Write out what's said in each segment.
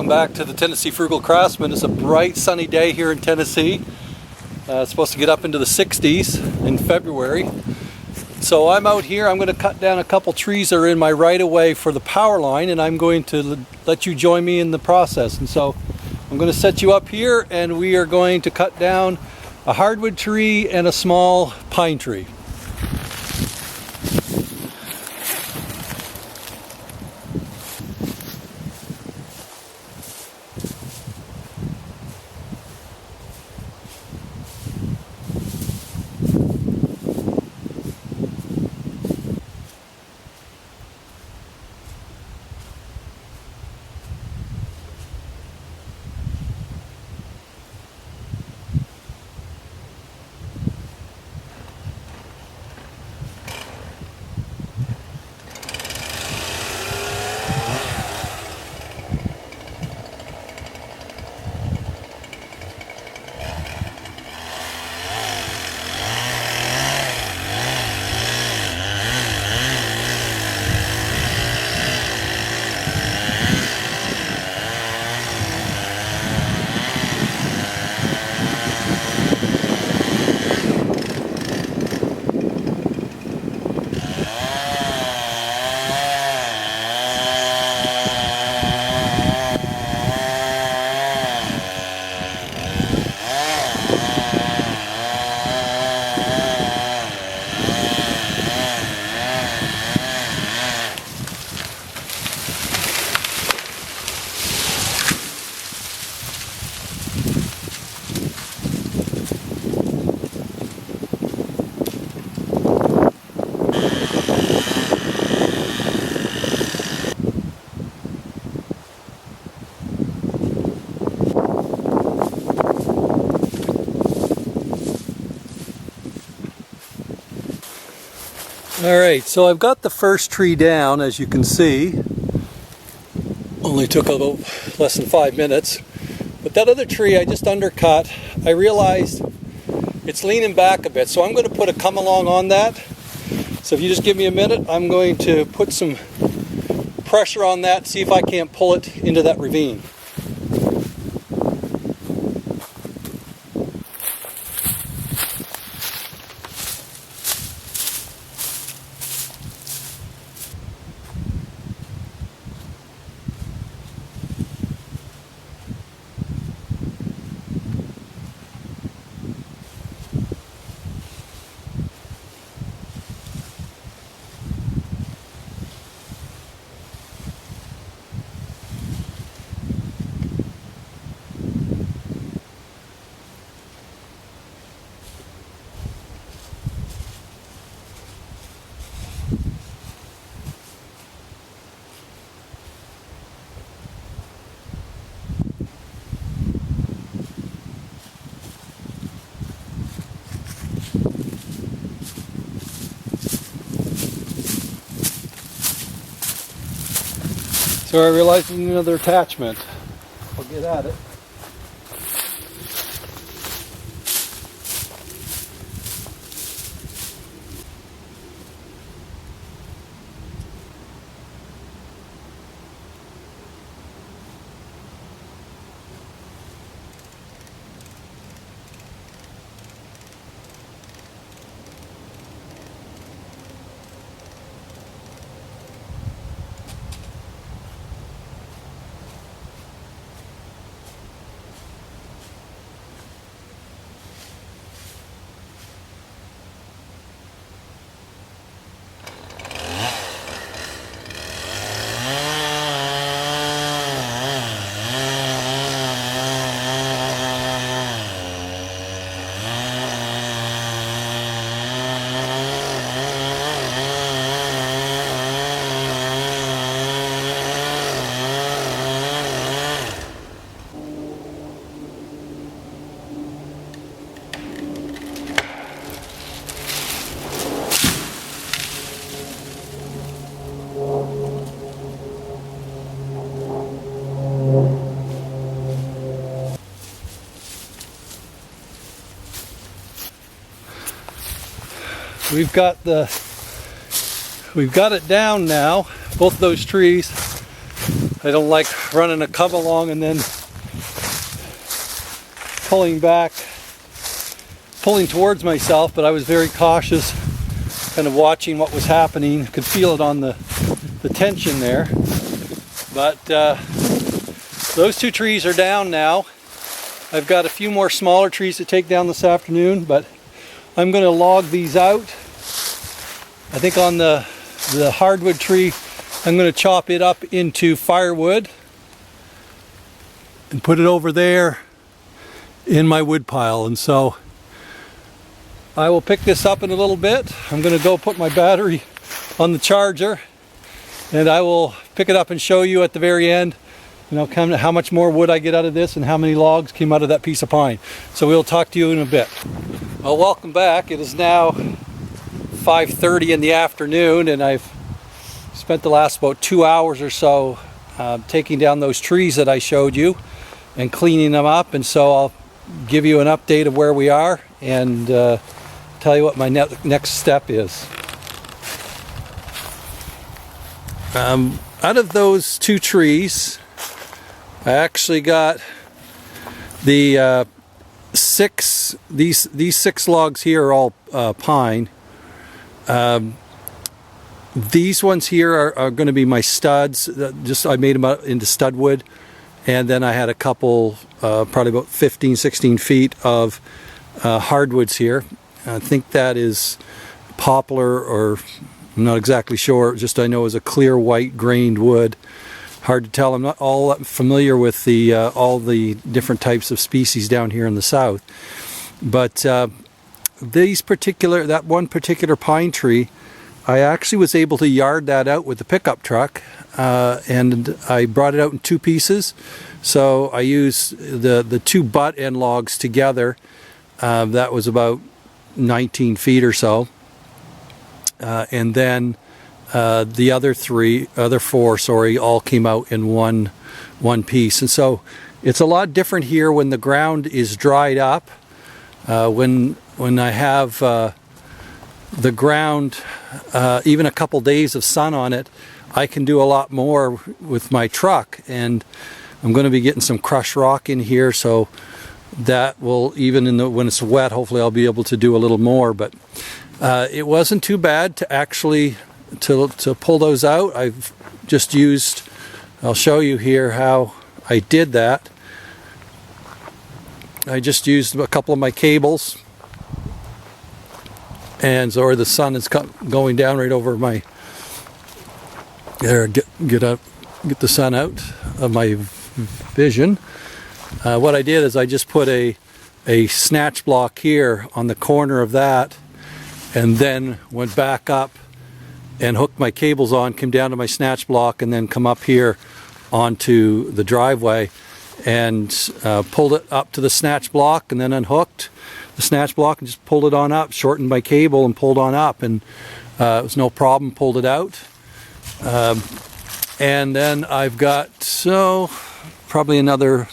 welcome back to the Tennessee Frugal Craftsman. It's a bright sunny day here in Tennessee. It's supposed to get up into the 60s in February. So I'm out here, I'm going to cut down a couple trees that are in my right-of-way for the power line, and I'm going to let you join me in the process. And so I'm going to set you up here, and we are going to cut down a hardwood tree and a small pine tree. Alright, so I've got the first tree down, as you can see. Only took about less than 5 minutes. But that other tree I just undercut, I realized it's leaning back a bit, so I'm going to put a come along on that. So if you just give me a minute, I'm going to put some pressure on that, see if I can't pull it into that ravine. So I realized I need another attachment. I'll get at it. We've got it down now, both of those trees. I don't like running a cub along and then pulling towards myself, but I was very cautious, kind of watching what was happening. Could feel it on the tension there. But those two trees are down now. I've got a few more smaller trees to take down this afternoon, but I'm going to log these out. I think on the hardwood tree, I'm going to chop it up into firewood and put it over there in my wood pile. And so I will pick this up in a little bit. I'm going to go put my battery on the charger, and I will pick it up and show you at the very end, you know, kind of how much more wood I get out of this and how many logs came out of that piece of pine. So we'll talk to you in a bit. Well, welcome back. It is now 5:30 in the afternoon, and I've spent the last about 2 hours or so taking down those trees that I showed you and cleaning them up. And so I'll give you an update of where we are and tell you what my next step is. Out of those two trees, I actually got the these six logs here are all pine. These ones here are going to be my studs. I made them out into stud wood, and then I had a couple, probably about 15-16 feet of hardwoods here. I think that is poplar, or I'm not exactly sure. Just I know it's a clear white grained wood. Hard to tell. I'm not all that familiar with all the different types of species down here in the south, but that one particular pine tree, I actually was able to yard that out with the pickup truck, and I brought it out in two pieces. So I used the two butt end logs together. That was about 19 feet or so, and then the other four, all came out in one piece. And so it's a lot different here when the ground is dried up. When I have the ground, even a couple days of sun on it, I can do a lot more with my truck. And I'm going to be getting some crushed rock in here, so that will, even when it's wet, hopefully I'll be able to do a little more. But it wasn't too bad to actually to pull those out. I've just used, I'll show you here how I did that. I just used a couple of my cables, and so the sun is going down right over my, there, get the sun out of my vision. What I did is I just put a snatch block here on the corner of that, and then went back up and hooked my cables on, came down to my snatch block, and then come up here onto the driveway and pulled it up to the snatch block, and then unhooked the snatch block and just pulled it on up, shortened my cable and pulled on up, and it was no problem, pulled it out. And then I've got, probably another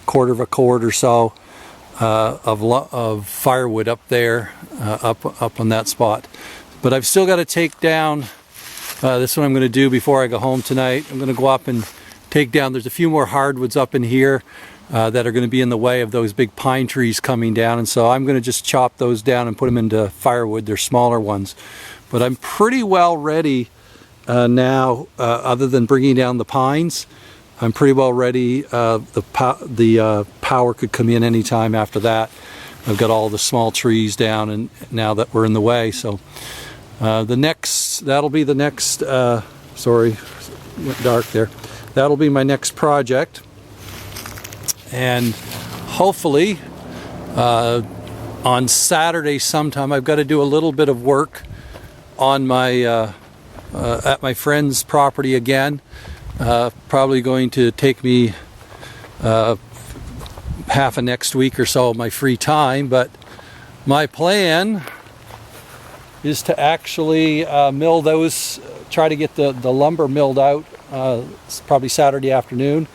quarter of a cord or so of firewood up there, up on that spot. But I've still got to take down, this is what I'm going to do before I go home tonight. I'm going to go up and take down, there's a few more hardwoods up in here that are going to be in the way of those big pine trees coming down, and so I'm going to just chop those down and put them into firewood. They're smaller ones. But I'm pretty well ready now, other than bringing down the pines. I'm pretty well ready. The power could come in anytime after that. I've got all the small trees down, and now that we're in the way, so that'll be the next, sorry, went dark there. That'll be my next project, and hopefully on Saturday sometime I've got to do a little bit of work on my at my friend's property again. Probably going to take me half of next week or so of my free time, but my plan is to actually mill those, try to get the lumber milled out probably Saturday afternoon,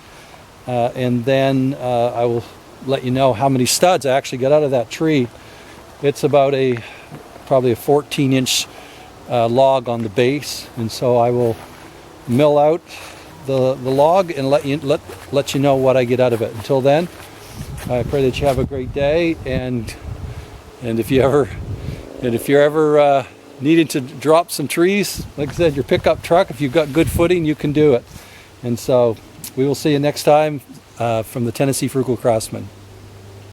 and then I will let you know how many studs I actually got out of that tree. It's about probably a 14-inch log on the base, and so I will mill out log and let you know what I get out of it. Until then, I pray that you have a great day, and if you're ever needing to drop some trees, like I said, your pickup truck, if you've got good footing, you can do it. And so we will see you next time from the Tennessee Frugal Craftsman.